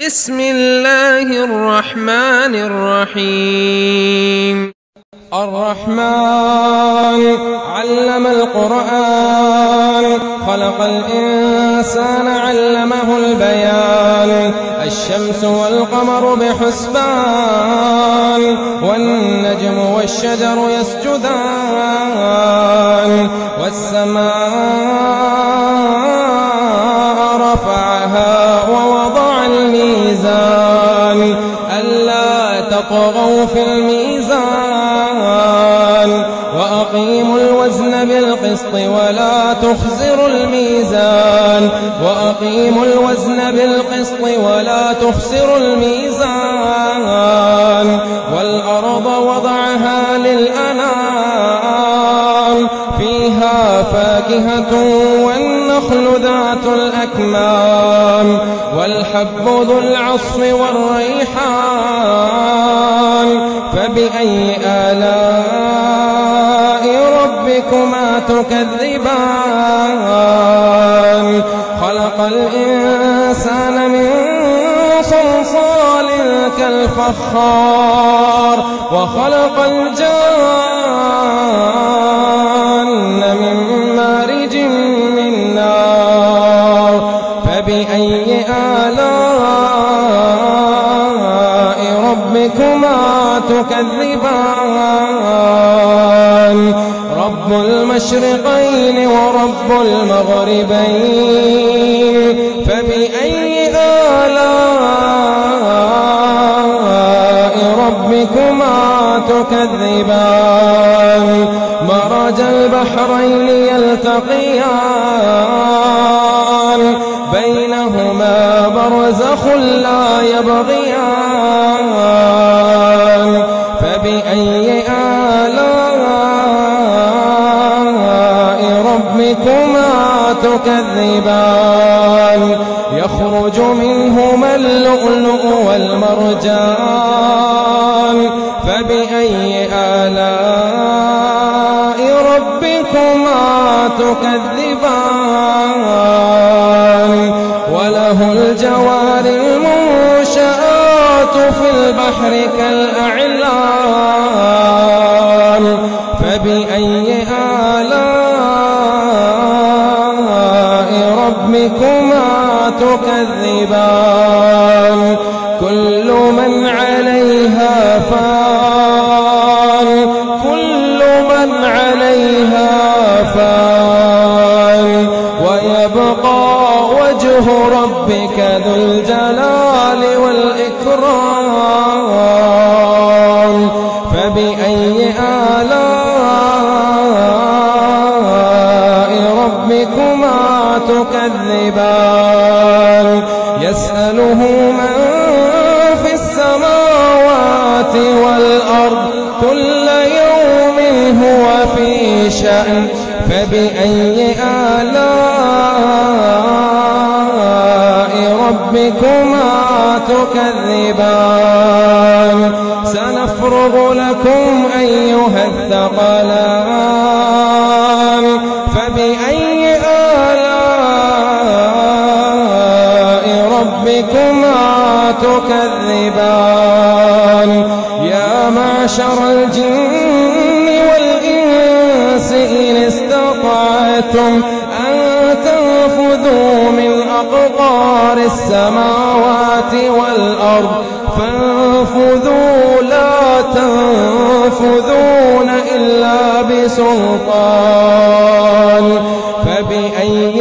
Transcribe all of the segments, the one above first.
بسم الله الرحمن الرحيم. الرحمن علم القرآن، خلق الإنسان علمه البيان. الشمس والقمر بحسبان، والنجم والشجر يسجدان. والسماء رفعها ووضع الميزان، ألا تطغوا في الميزان. وأقيموا الوزن بالقسط ولا تخسروا الميزان. وأقيموا الوزن بالقسط ولا تخسروا الميزان. والأرض وضعها للأنام، فيها فاكهة والنخل ذات الأكمام، والحب ذو العصف والريحان. فبأي آلاء ربكما تكذبان؟ خلق الإنسان من صلصال كالفخار، وخلق الجان من مارج من نار. فبأي آلاء ربكما تكذبان؟ رب المشرقين ورب المغربين، فبأي آلاء ربكما تكذبان؟ مرج البحرين يلتقيان، بينهما برزخ لا يبغيان. فبأي آلاء ربكما تكذبان؟ يخرج منهما اللؤلؤ والمرجان. فبأي آلاء ربكما تكذبان؟ وله الجوار المنشآت في البحر كالأعلام. فبأي آلاء ربكما تكذبان؟ كل من عليها فان، كل من عليها فان، ويبقى وجه ربك ذو الجلال والإكرام. فبأي آلاء ربكما تكذبان؟ يسأله من في السماوات والأرض، كل يوم هو في شأن. فبأي آلاء ربكما تكذبان؟ سنفرغ لكم أيها الثقلان. فبأي آلاء ربكما تكذبان؟ يا معشر الجن والإنس إن استطعتم أن تنفذوا من أقطار السماوات والأرض فانفذوا، لا تنفذون إلا بسلطان. فبأي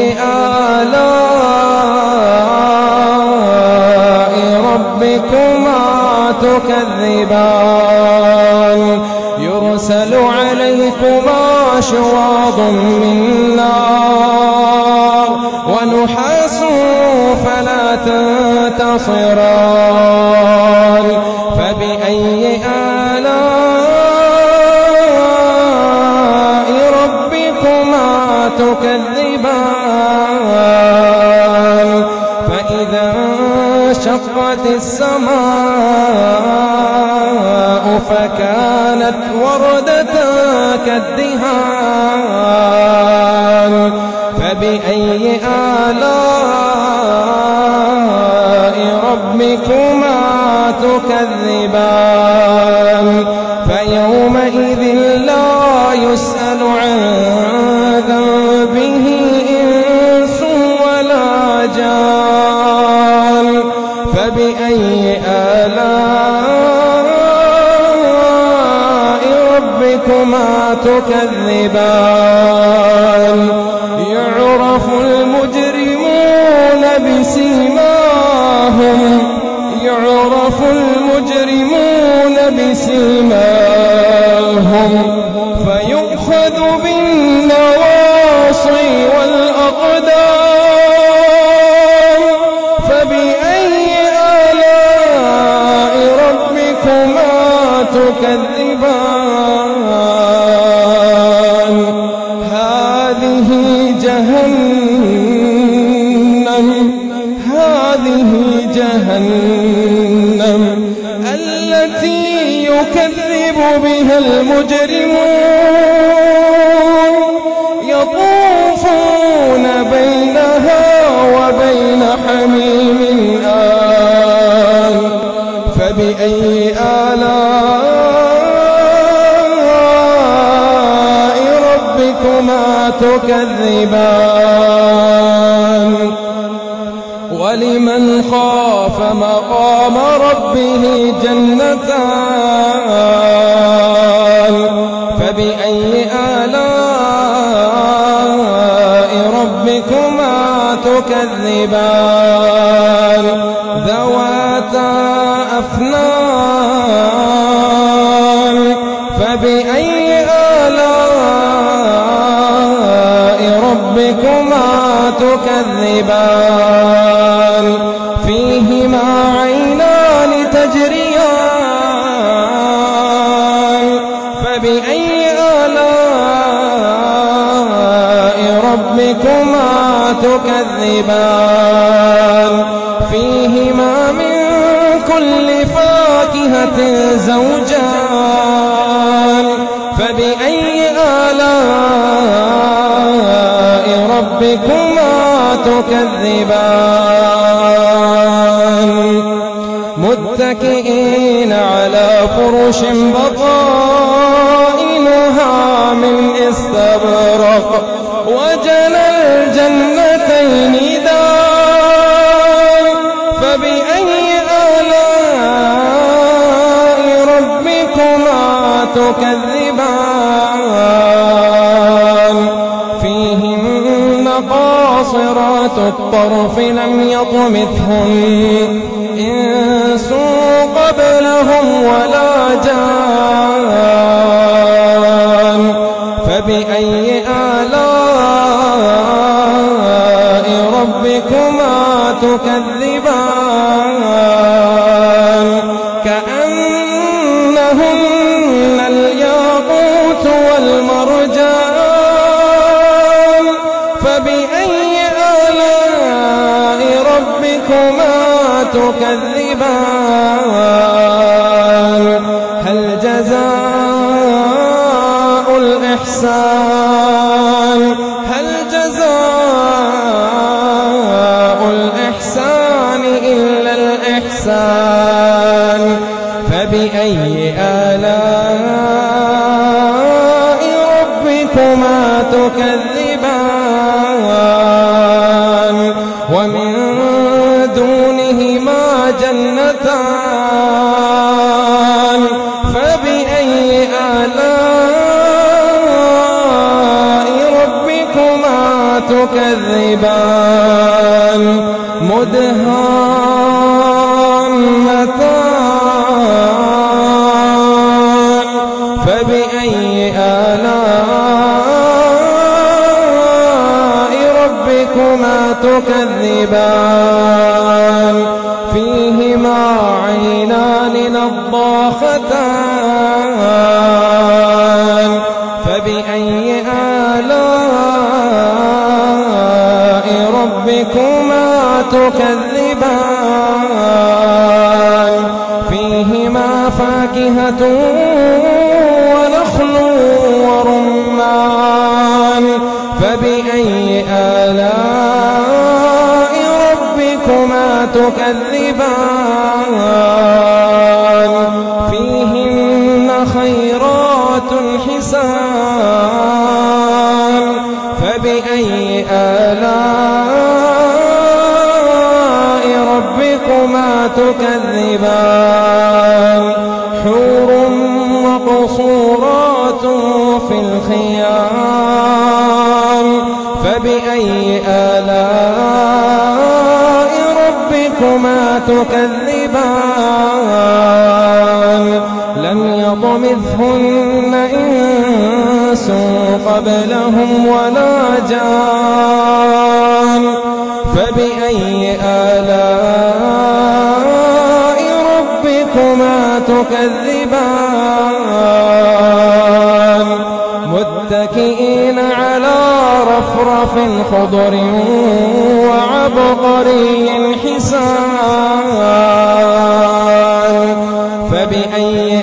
آلاء ربكما تكذبان؟ يرسل عليكما شواظ من نار، ونحاس فلا تنتصران. فبأي آلاء ربكما تكذبان؟ فإذا انشقت السماء فكانت وردة كالدهان. فبأي آلاء ربكما تكذبان فيومئذ لا يسأل عن ذنبه إنس ولا جان فبأي آلاء ربكما تكذبان يعرف المجرمون بسيماهم فيؤخذ بالنواصي والأقدام فبأي آلاء ربكما تكذبان هذه جهنم التي يكذب بها المجرمون يطوفون بينها وبين حميم آن فبأي آلاء ربكما تكذبان ولمن خاف مقام ربه جنتان فبأي آلاء ربكما تكذبان ذواتا أفنان فبأي آلاء ربكما تكذبان فيهما عينان تجريان فبأي آلاء ربكما تكذبان فيهما من كل فاكهة زوجان فبأي آلاء ربكما تكذبان متكئين على فرش بطائنها من استبرق وجنى الجنتين دان فبأي آلاء ربكما تكذبان فيهن قاصرات الطرف لم يطمثهن إنس قبلهم ولا جان فبأي آلاء ربكما تكذبان كأنهن الياقوت والمرجان فبأي آلاء ربكما تكذبان هل جزاء الإحسان إلا الإحسان فبأي آلاء ربكما تكذبان ومن دونهما جنتان فبأي آلاء ربكما تكذبان مدهامتان فبأي آلاء ربكما تكذبان فيهما عينان نضاختان فبأي آلاء ربكما تكذبان فيهما فاكهة ونخل ورمان فبأي آلاء ربكما تكذبان فيهن خيرات حسان فبأي آلاء ربكما تكذبان حور مقصورات في الخيام فبأي آلاء ربكما تكذبان لم يطمثهن إنس قبلهم ولا جان فبأي آلاء ربكما تكذبان متكئين على رفرف خضر وعبقري حسان فبأي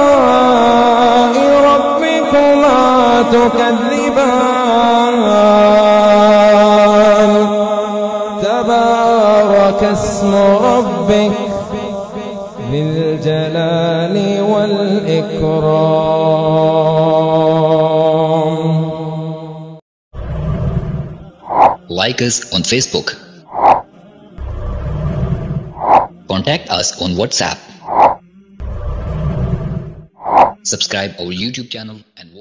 آلاء ربكما تكذبان تبارك اسم ربك ذي الجلال والإكرام. Like us on Facebook. Contact us on WhatsApp. Subscribe our YouTube channel and